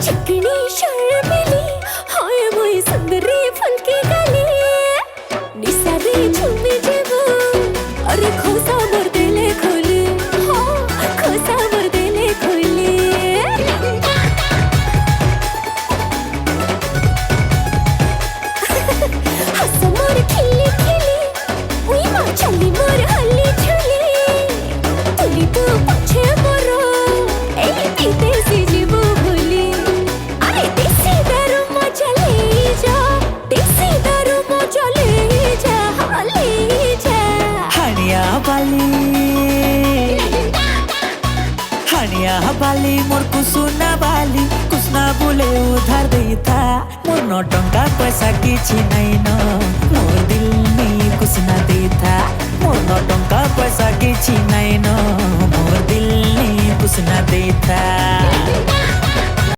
चिकनी शर्मिली हाय मोई सुंदरी फुलकी गली निसारी झुमी जेबू अरे खोसा मोर दिले खोली हाँ खोसा मोर दिले खोली हंस मोर खिली खिली उई माँ चली मोर हल्ली झुली तुली तू पछे मोरो ए पीते सी जीबू भूली अरे देसी दारू मजा ले जा देसी दारू मजा ले जा हाँ ले जा हनिया बाली मोर कुसुना बोले उधार देता मोर न टंका पैसा किछि नै न मोर दिल में कुसुना देता मोर न टंका पैसा किछि नै न मोर दिल में कुसुना देता